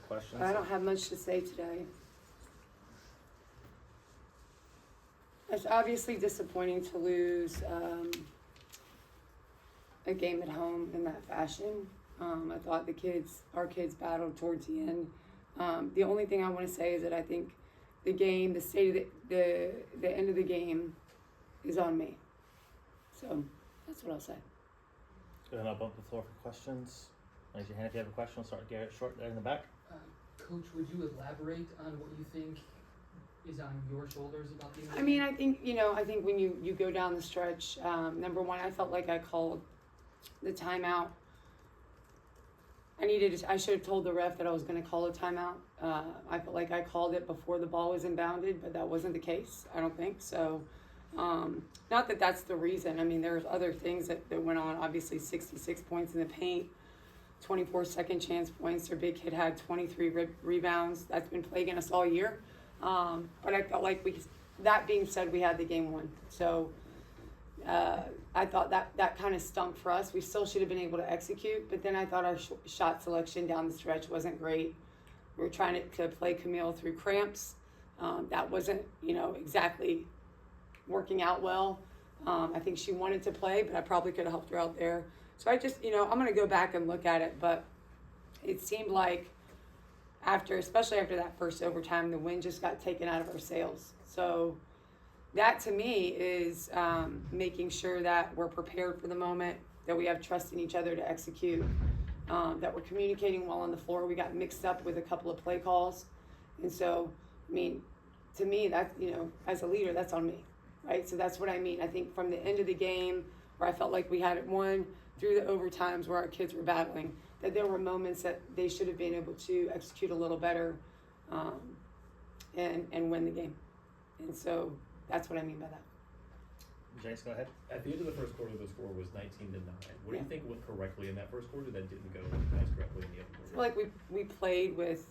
questions? I don't have much to say today. It's obviously disappointing to lose a game at home in that fashion. I thought our kids battled towards the end. The only thing I want to say is that I think the state of the end of the game is on me. So that's what I'll say. Go ahead and open up the floor for questions. Raise your hand if you have a question. We'll start Garrett Short there in the back. Coach, would you elaborate on what you think is on your shoulders about the game? I mean, I think when you go down the stretch, number one, I felt like I called the timeout. I should have told the ref that I was going to call a timeout. I felt like I called it before the ball was inbounded, but that wasn't the case. I don't think so. Not that that's the reason. I mean, there's other things that went on. Obviously, 66 points in the paint, 24 second chance points. Their big kid had 23 rebounds. That's been plaguing us all year. But I felt like that being said, we had the game won. So I thought that kind of stunk for us. We still should have been able to execute, but then I thought our shot selection down the stretch wasn't great. We were trying to play Camille through cramps. That wasn't, exactly working out well. I think she wanted to play, but I probably could have helped her out there. So I just, I'm going to go back and look at it, but it seemed like especially after that first overtime, the wind just got taken out of our sails. So that to me is making sure that we're prepared for the moment, that we have trust in each other to execute, that we're communicating well on the floor. We got mixed up with a couple of play calls. And so, I mean, to me, that, as a leader, that's on me, right? So that's what I mean. I think from the end of the game where I felt like we had it won through the overtimes where our kids were battling, that there were moments that they should have been able to execute a little better and win the game. And so that's what I mean by that. Jace, go ahead. At the end of the first quarter, the score was 19-9. What do you think went correctly in that first quarter that didn't go as correctly in the other quarter? I feel like we played with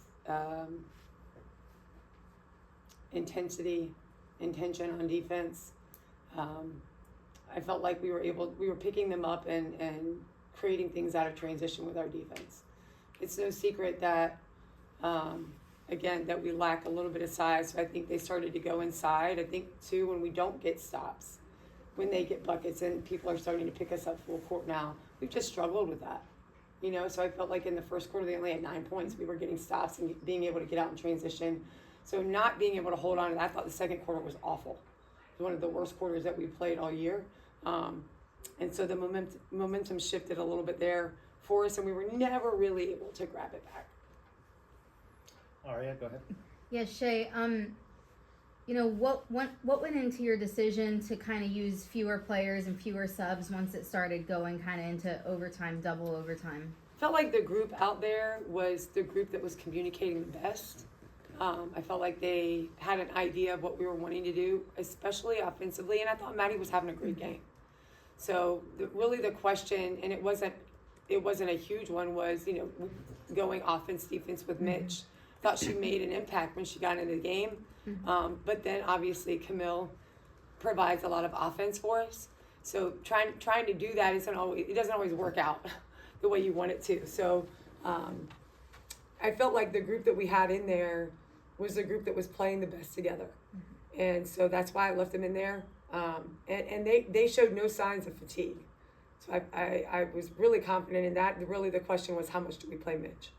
intention on defense. I felt like we were picking them up and creating things out of transition with our defense. It's no secret that, again, that we lack a little bit of size. So I think they started to go inside. I think, too, when we don't get stops, when they get buckets and people are starting to pick us up full court now, we've just struggled with that. So I felt like in the first quarter they only had 9 points. We were getting stops and being able to get out in transition. So not being able to hold on to that, I thought the second quarter was awful. It was one of the worst quarters that we played all year. And so the momentum shifted a little bit there for us, and we were never really able to grab it back. Aria, go ahead. Yeah, Shea, what went into your decision to kind of use fewer players and fewer subs once it started going kind of into overtime, double overtime? Felt like the group out there was the group that was communicating the best. I felt like they had an idea of what we were wanting to do, especially offensively, and I thought Maddie was having a great game. So really the question, and it wasn't a huge one, was going offense defense with Mitch. Thought she made an impact when she got into the game, but then obviously Camille provides a lot of offense for us. So trying to do that doesn't always work out the way you want it to. So I felt like the group that we had in there was the group that was playing the best together, and so that's why I left them in there. And they showed no signs of fatigue. So I was really confident in that. Really the question was, how much do we play Mitch?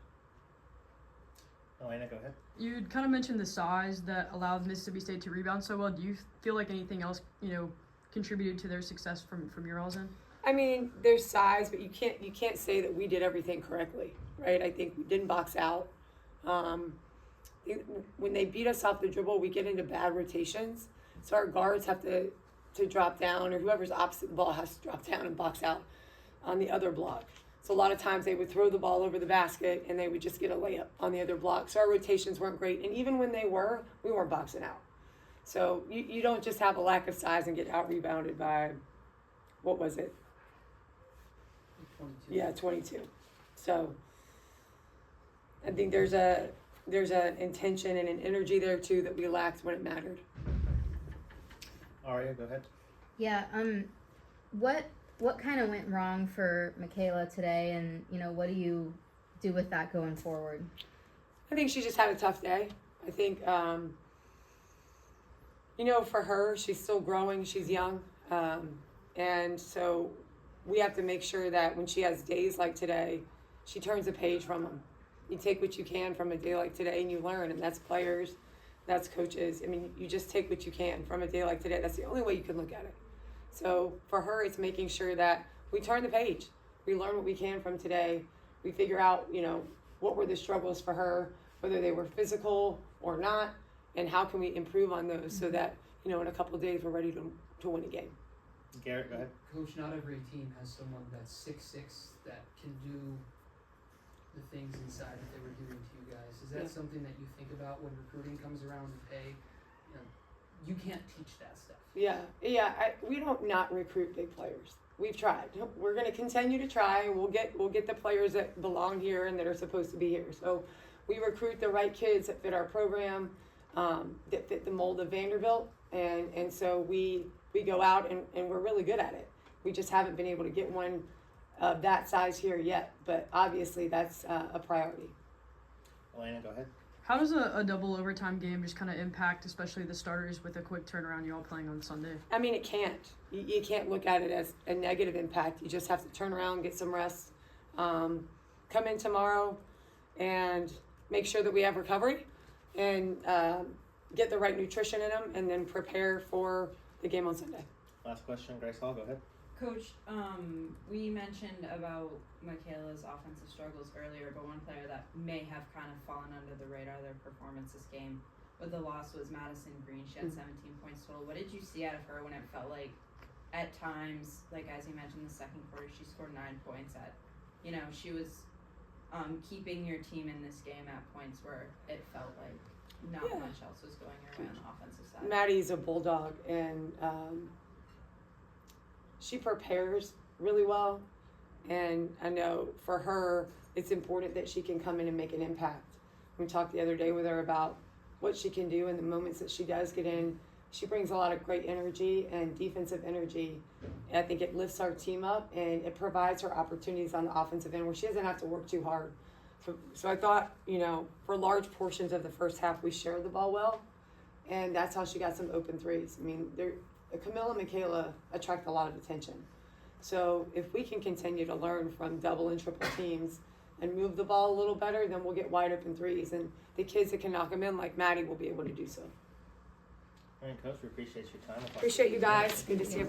Elena, go ahead. You kind of mentioned the size that allowed Mississippi State to rebound so well. Do you feel like anything else, contributed to their success from your all's end? I mean, there's size, but you can't say that we did everything correctly, right? I think we didn't box out. When they beat us off the dribble, we get into bad rotations. So our guards have to drop down, or whoever's opposite the ball has to drop down and box out on the other block. So a lot of times they would throw the ball over the basket and they would just get a layup on the other block. So our rotations weren't great. And even when we weren't boxing out. So you don't just have a lack of size and get out-rebounded by, what was it? 22. Yeah, 22. So I think there's an intention and an energy there too that we lacked when it mattered. Aria, go ahead. Yeah, what kind of went wrong for Michaela today, and what do you do with that going forward? I think she just had a tough day. I think, you know, for her, she's still growing, she's young. And so we have to make sure that when she has days like today, she turns a page from them. You take what you can from a day like today and you learn, and that's players, that's coaches. I mean, you just take what you can from a day like today. That's the only way you can look at it. So for her, it's making sure that we turn the page. We learn what we can from today. We figure out, you know, what were the struggles for her, whether they were physical or not, and how can we improve on those so that, you know, in a couple of days we're ready to win a game. Garrett, go ahead. Coach, not every team has someone that's 6'6" that can do the things inside that they were doing to you guys. Is that Yeah. something that you think about when recruiting comes around and hey, you know, you can't teach that stuff? Yeah. We don't not recruit big players. We've tried. We're going to continue to try, and we'll get the players that belong here and that are supposed to be here. So we recruit the right kids that fit our program, that fit the mold of Vanderbilt, and so we go out and we're really good at it. We just haven't been able to get one of that size here yet, but obviously that's a priority. Elena, go ahead. How does a double overtime game just kind of impact, especially the starters, with a quick turnaround you all playing on Sunday? I mean, it can't. You can't look at it as a negative impact. You just have to turn around, get some rest, come in tomorrow, and make sure that we have recovery and get the right nutrition in them, and then prepare for the game on Sunday. Last question, Grace Hall, go ahead. Coach, we mentioned about Michaela's offensive struggles earlier, but one player that may have kind of fallen under the radar, their performance this game with the loss, was Madison Green. She had 17 points total. What did you see out of her when it felt like, at times, like as you mentioned, the second quarter, she scored 9 points at, you know, she was keeping your team in this game at points where it felt like not much else was going her way on the offensive side. Maddie's a bulldog, and she prepares really well, and I know for her it's important that she can come in and make an impact. We talked the other day with her about what she can do in the moments that she does get in. She brings a lot of great energy and defensive energy, and I think it lifts our team up, and it provides her opportunities on the offensive end where she doesn't have to work too hard. So I thought, you know, for large portions of the first half we shared the ball well, and that's how she got some open threes. I mean, Camilla and Michaela attract a lot of attention. So if we can continue to learn from double and triple teams and move the ball a little better, then we'll get wide open threes. And the kids that can knock them in, like Maddie, will be able to do so. All right, Coach, we appreciate your time. Appreciate you guys. Good to see you.